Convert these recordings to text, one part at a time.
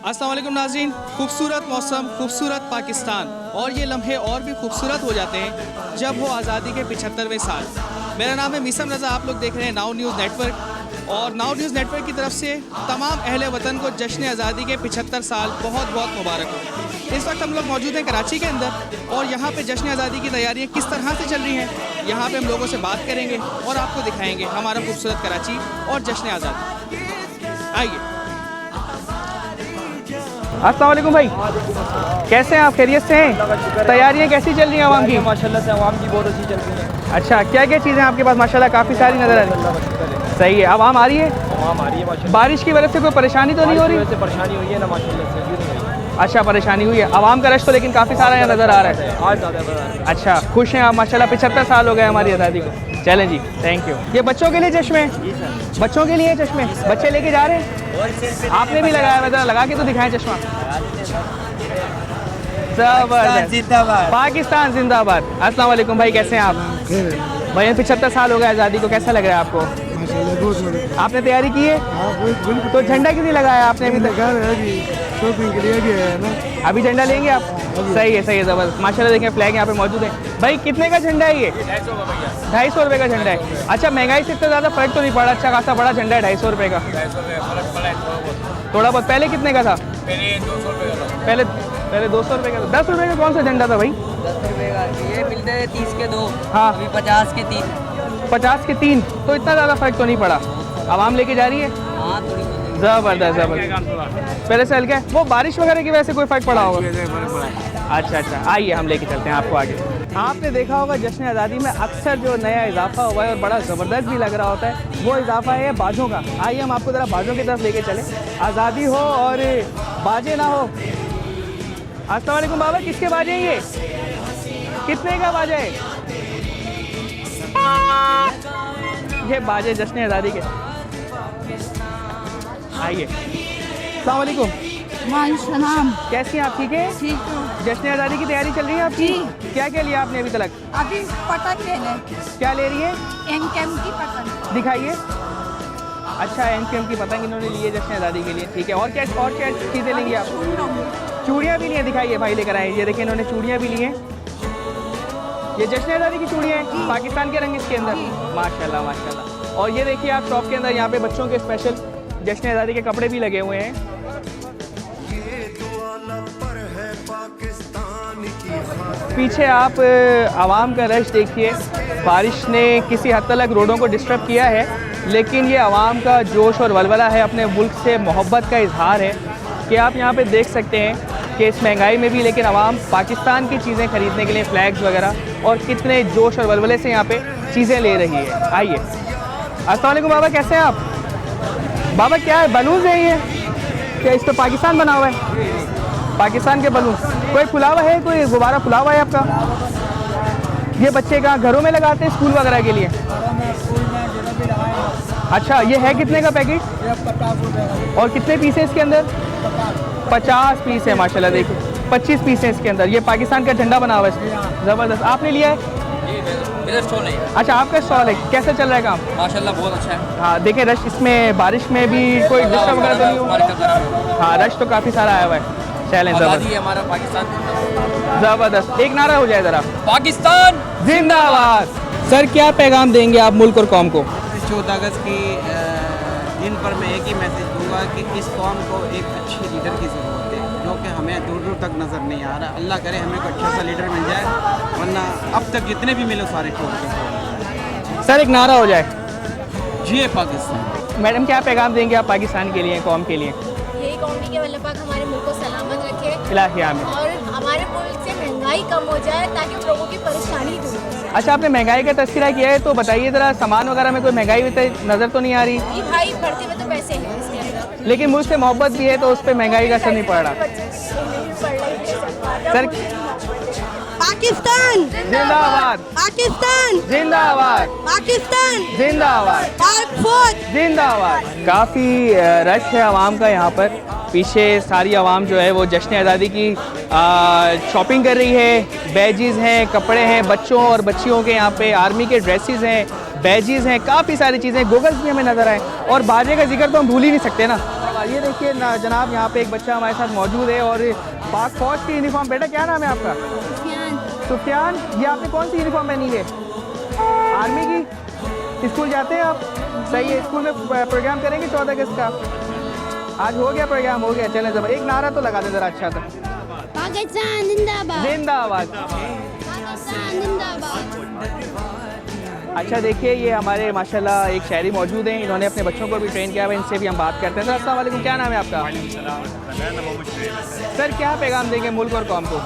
अस्सलाम वालेकुम नाज़रीन, खूबसूरत मौसम, खूबसूरत पाकिस्तान और ये लम्हे और भी खूबसूरत हो जाते हैं जब हो आज़ादी के 75वें साल। मेरा नाम है मीसम रज़ा, आप लोग देख रहे हैं नाउ न्यूज़ नेटवर्क और नाउ न्यूज़ नेटवर्क की तरफ से तमाम अहले वतन को जश्न आज़ादी के 75 साल बहुत बहुत मुबारक हो। इस वक्त हम लोग मौजूद हैं कराची के अंदर और यहाँ पे जश्न आज़ादी की तैयारियाँ किस तरह से चल रही हैं, यहाँ पे हम लोगों से बात करेंगे और आपको दिखाएंगे हमारा खूबसूरत कराची और जश्न आज़ादी। आइए। अस्सलाम वालेकुम भाई, कैसे हैं आप? खैरियत से हैं? तैयारियां कैसी चल रही हैं आवाम की? माशाल्लाह से आवाम की बहुत अच्छी चल रही है। अच्छा, क्या क्या चीज़ें आपके पास माशाल्लाह काफ़ी सारी नज़र आ रही है? सही है। आवाम आ रही है? आवाम आ रही है माशाल्लाह। बारिश की वजह से कोई परेशानी तो नहीं हो रही? से परेशानी हुई है ना माशाल्लाह से, अभी नहीं हुई। अच्छा, परेशानी हुई है। आवाम का रश तो लेकिन काफ़ी सारा यहाँ नज़र आ रहा है। आज ज़्यादा अच्छा, खुश हैं आप माशाल्लाह? 75 साल हो गए हमारी आज़ादी को। चलें जी, थैंक यू। ये बच्चों के लिए चश्मे? बच्चों के लिए चश्मे बच्चे लेके जा रहे हैं? आपने भी लगाया हुआ, ज़रा लगा के तो दिखाएं चश्मा। जबरदस्त, जिंदाबाद। पाकिस्तान जिंदाबाद। अस्सलाम वालेकुम भाई, कैसे हैं आप? भाई 75 साल हो गए आज़ादी को, कैसा लग रहा है आपको? आपने तैयारी की है? तो झंडा क्यों नहीं लगाया आपने अभी तक? शॉपिंग के लिए गया है ना। अभी झंडा लेंगे आप? सही है, सही है, ज़बरदस्त। माशाल्लाह देखें फ्लैग यहाँ पे मौजूद है। भाई कितने का झंडा है ये? 250 रुपये का झंडा है। अच्छा, महंगाई से इतना ज़्यादा फर्क तो नहीं पड़ा? अच्छा खासा बड़ा झंडा है 250 रुपये का। थोड़ा बहुत। पहले कितने का था? पहले 200 रुपये का था। 10 रुपये का कौन सा झंडा था भाई? 10 रुपये का ये मिलते हैं 30 के 2। हाँ, अभी 50 के 3। 50 के 3, तो इतना ज़्यादा फर्क तो नहीं पड़ा। आवाम लेके जा रही है? हाँ थोड़ी बहुत। ज़बरदस्त ज़बरदस्त। पहले से हल्का है। वो बारिश वगैरह की वजह से कोई फ़र्क पड़ा होगा? अच्छा अच्छा, आइए हम लेके चलते हैं आपको आगे। आपने देखा होगा जश्न आज़ादी में अक्सर जो नया इजाफा हुआ है और बड़ा ज़बरदस्त भी लग रहा होता है, वो इजाफा है बाजों का। आइए हम आपको ज़रा बाजों की तरफ लेके चलें। आज़ादी हो और बाजे ना हो। अस्सलाम वालेकुम बाबा, किसके बाजे हैं ये? कितने का बाजा है ये? बाजे जश्न आज़ादी के। आइए। अस्सलाम वालेकुम, सलाम। कैसी हैं आप? ठीक है? ठीक हो? जश्न आज़ादी की तैयारी चल रही है आपकी? क्या क्या लिया आपने अभी तक? अभी पतंग ले लें। क्या ले रही है? एनकेम की पतंग। दिखाइए। अच्छा, एनकेम की पतंग इन्होंने ली है जश्न आज़ादी के लिए। ठीक है, और क्या चीज़ें लेंगी आप? चूड़ियाँ भी ली हैं, दिखाइए भाई लेकर आए। ये देखिए इन्होंने चूड़ियाँ भी ली हैं। ये जश्न आज़ादी की चूड़ियाँ हैं, पाकिस्तान के रंग इसके अंदर। माशाल्लाह माशाल्लाह। और ये देखिए आप शॉप के अंदर यहाँ पे बच्चों के स्पेशल जश्न आज़ादी के कपड़े भी लगे हुए हैं। पीछे आप आवाम का रश देखिए। बारिश ने किसी हद तक रोडों को डिस्टर्ब किया है, लेकिन ये आवाम का जोश और वलवला है, अपने मुल्क से मोहब्बत का इजहार है कि आप यहाँ पे देख सकते हैं कि इस महंगाई में भी लेकिन आवाम पाकिस्तान की चीज़ें ख़रीदने के लिए फ्लैग्स वगैरह और कितने जोश और वलवले से यहाँ पे चीज़ें ले रही है। आइए। अस्सलाम वालेकुम बाबा, कैसे हैं आप? बाबा क्या है, बलून्स है ये? क्या इस पर पाकिस्तान बना हुआ है? पाकिस्तान के बलून। कोई फुला हुआ है, कोई गुब्बारा फुला हुआ है आपका? ये बच्चे कहाँ घरों में लगाते हैं स्कूल वगैरह के लिए? अच्छा, ये है कितने का पैकेट? 50 रुपये। और कितने पीस है इसके अंदर? 50 पीस है माशाल्लाह। देखिए 25 पीस है इसके अंदर। ये पाकिस्तान का झंडा बना हुआ है, ज़बरदस्त। आपने लिया है? मेरा स्टॉल है। अच्छा, आपका स्टॉल है। कैसा चल रहा है काम? माशाल्लाह बहुत अच्छा है। हाँ, देखें रश इसमें बारिश में भी कोई डिस्टर्ब वगैरह तो नहीं हो? हाँ, रश तो काफ़ी सारा आया हुआ है। चलें, आज़ादी है हमारा पाकिस्तान। ज़बरदस्त। एक नारा हो जाए ज़रा, पाकिस्तान जिंदाबाद। सर क्या पैगाम देंगे आप मुल्क और कौम को? 14 अगस्त की दिन पर मैं एक ही मैसेज दूंगा कि इस कौम को एक अच्छे लीडर की ज़रूरत है, जो कि हमें दूर दूर तक नज़र नहीं आ रहा। अल्लाह करे हमें कोई अच्छा सा लीडर मिल जाए, वरना अब तक जितने भी मिले सारे छोड़ के। सर एक नारा हो जाए। जी पाकिस्तान। मैडम क्या पैगाम देंगे आप पाकिस्तान के लिए, कौम के लिए? यही कौमी के अल्लाह पाक हमारे मुल्क को सलामत रखे इलाही आमीन। और हमारे मुल्क से महंगाई कम हो जाए ताकि लोगों की परेशानी दूर हो जाए। अच्छा, आपने महंगाई का तस्करा किया है तो बताइए ज़रा, सामान वगैरह में कोई महंगाई नज़र तो नहीं आ रही? ये भाई बढ़ते हुए तो पैसे हैं इसके अंदर, लेकिन मुझसे मोहब्बत भी है तो उस पर महंगाई का असर नहीं पड़ रहा। सर पाकिस्तान जिंदाबाद, पाकिस्तान जिंदाबाद, पाकिस्तान जिंदाबाद, पाक फौज जिंदाबाद। काफ़ी रश है आवाम का यहाँ पर। पीछे सारी आवाम जो है वो जश्न आज़ादी की शॉपिंग कर रही है। बैजेस हैं, कपड़े हैं बच्चों और बच्चियों के, यहाँ पे आर्मी के ड्रेसेस हैं, बैजेस हैं, काफ़ी सारी चीज़ें, गोगल्स भी हमें नज़र आए। और बाजे का जिक्र तो हम भूल ही नहीं सकते ना। ये देखिए ना जनाब, यहाँ पे एक बच्चा हमारे साथ मौजूद है और पाक फौज की यूनिफॉर्म। बेटा क्या नाम है आपका? सुफियान। ये आपने कौन सी यूनिफॉर्म पहनी है? आर्मी की। स्कूल जाते हैं आप? सही है। स्कूल में प्रोग्राम करेंगे 14 अगस्त का? आज हो गया प्रोग्राम? हो गया। चलें जब एक नारा तो लगा दें ज़रा अच्छा सा। पाकिस्तान जिंदाबाद। जिंदाबाद। पाकिस्तान जिंदाबाद। अच्छा देखिए, ये हमारे माशाल्लाह एक शायरी मौजूद हैं, इन्होंने अपने बच्चों को भी ट्रेन किया हुआ है, इनसे भी हम बात करते हैं। सर अस्सलाम वालेकुम, क्या नाम है आपका? सर क्या पैगाम देंगे मुल्क और कौम को?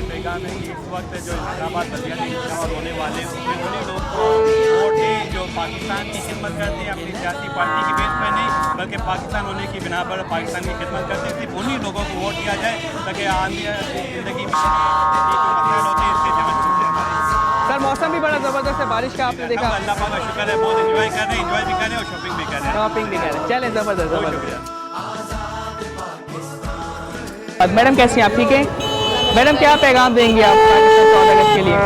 पैगाम है कि इस वक्त जो इस्लामाबाद बल्दियाती इंतखाबात होने वाले हैं उसमें उन्हीं लोग को वोट दें जो पाकिस्तान की खिदमत करते हैं, अपनी सियासी पार्टी की बेस पर नहीं बल्कि पाकिस्तान होने की बिना पर पाकिस्तान की खिदमत करते हैं। सिर्फ उन्हीं लोगों को वोट दिया जाए ताकि आम ज़िंदगी में ये जो मसाइल होते हैं इससे जान छूट जाए हमारे। सर मौसम भी बड़ा ज़बरदस्त है, बारिश का आपने देखा? अल्लाह पाक का शुक्र है, बहुत एंजॉय कर रहे हैं, एंजॉय भी कर रहे हैं और शॉपिंग भी कर रहे हैं। शॉपिंग भी कर रहे हैं। चलें ज़बरदस्त बहुत ज़बरदस्त। शुक्रिया। मैडम कैसी हैं आप? ठीक है मैडम, क्या पैगाम देंगे आप पाकिस्तान 14 अगस्त के लिए?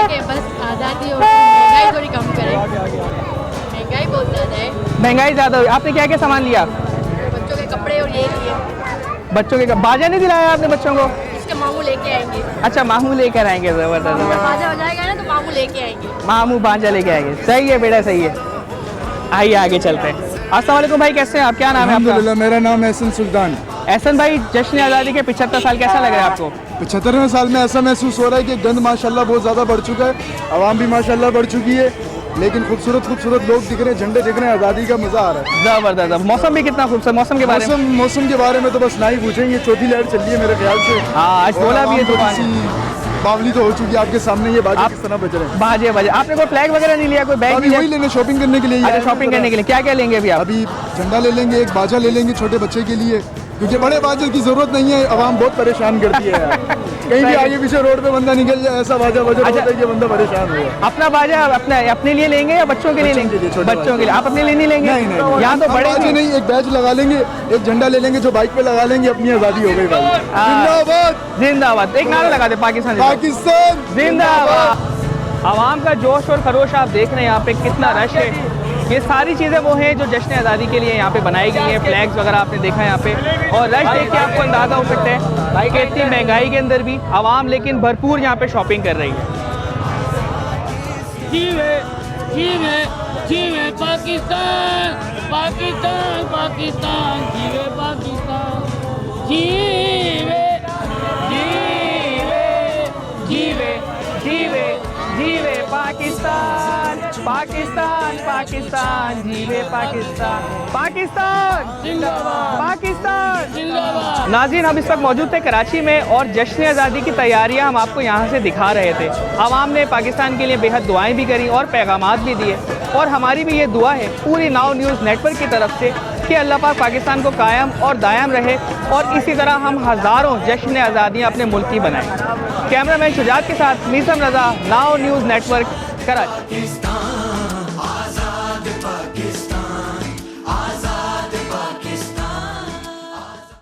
कि बस आज़ादी और महंगाई थोड़ी कम करें। महंगाई बहुत ज़्यादा है। महंगाई ज़्यादा हुई। आपने क्या क्या सामान लिया? बच्चों के कपड़े और ये लिए। बच्चों के बाजा नहीं दिलाया आपने बच्चों को? इसके मामू लेके आएंगे। अच्छा मामू लेकर आएंगे। ज़बरदस्त ज़बरदस्त। बाजा हो जाएगा ना तो मामू लेके आएंगे। मामू बाजा लेके आएंगे। सही है बेटा, सही है। आइए आगे चलते हैं। अस्सलाम वालेकुम भाई, कैसे हैं आप? क्या नाम है आपका? अल्हम्दुलिल्लाह, मेरा नाम है एहसन सुल्तान। एहसन भाई, जश्न आज़ादी के 75 साल कैसा लग रहा है आपको? 75वें साल में ऐसा महसूस हो रहा है कि गंद माशाल्लाह बहुत ज़्यादा बढ़ चुका है, आवाम भी माशाल्लाह बढ़ चुकी है, लेकिन खूबसूरत खूबसूरत लोग दिख रहे हैं, झंडे दिख रहे हैं, आज़ादी का मज़ा आ रहा है। ज़बरदस्त। मौसम भी कितना खूबसूरत। मौसम के बारे में? मौसम के बारे में तो बस ना ही पूछेंगे, चौथी लहर चल रही है मेरे ख्याल से। हाँ, आज बोला भी है तूफान। बावली तो हो चुकी है आपके सामने, ये बाजी किस तरह बज रहे हैं। बाजे बाजे। आपने कोई फ्लैग वगैरह नहीं लिया? कोई बैग अभी नहीं वही लिया? लेने शॉपिंग करने के लिए ही अच्छा आए हैं। शॉपिंग करने के लिए क्या क्या लेंगे अभी आप? अभी झंडा ले लेंगे, एक बाजा ले लेंगे छोटे बच्चे के लिए, क्योंकि बड़े बाजे की जरूरत नहीं है, आवाम बहुत परेशान करती है यार। कहीं भी आगे पीछे रोड पे बंदा निकल जाए ऐसा बाजा बजा होता है कि बंदा परेशान हो जाए। अपना बाजा अपने लिए लेंगे या बच्चों के लिए लेंगे? बच्चों के लिए। आप अपने लिए नहीं लेंगे? नहीं नहीं, यहाँ तो बड़े बाजे नहीं, एक बैज लगा लेंगे, एक झंडा ले लेंगे जो बाइक पे लगा लेंगे, अपनी आज़ादी हो गई भाई। जिंदाबाद जिंदाबाद। एक नारा लगा दे, पाकिस्तान पाकिस्तान जिंदाबाद। आवाम का जोश और खरोश आप देख रहे हैं यहाँ पे कितना रश है। ये सारी चीज़ें वो हैं जो जश्न आज़ादी के लिए यहाँ पे बनाई गई हैं। फ्लैग्स वगैरह आपने देखा है यहाँ पे, और रश देख के आपको अंदाज़ा हो सकता है भाई कि इतनी महंगाई के अंदर भी आवाम लेकिन भरपूर यहाँ पे शॉपिंग कर रही है। जीवे जीवे जीवे पाकिस्तान पाकिस्तान पाकिस्तान जीवे पाकिस्तान जीवे जीवे जीवे जीवे जीवे पाकिस्तान पाकिस्तान पाकिस्तान जीवे पाकिस्तान पाकिस्तान जिंदाबाद पाकिस्तान जिंदाबाद। नाज़रीन, हम इस वक्त मौजूद थे कराची में और जश्न आज़ादी की तैयारियां हम आपको यहाँ से दिखा रहे थे। आवाम ने पाकिस्तान के लिए बेहद दुआएं भी करी और पैगामात भी दिए, और हमारी भी ये दुआ है पूरी नाउ न्यूज़ नेटवर्क की तरफ से कि अल्लाह पाक पाकिस्तान को कायम और दायम रहे, और इसी तरह हम हज़ारों जश्न आज़ादियाँ अपने मुल्क की बनाएं। कैमरामैन शुजात के साथ मीसम रज़ा, नाउ न्यूज़ नेटवर्क, कराची।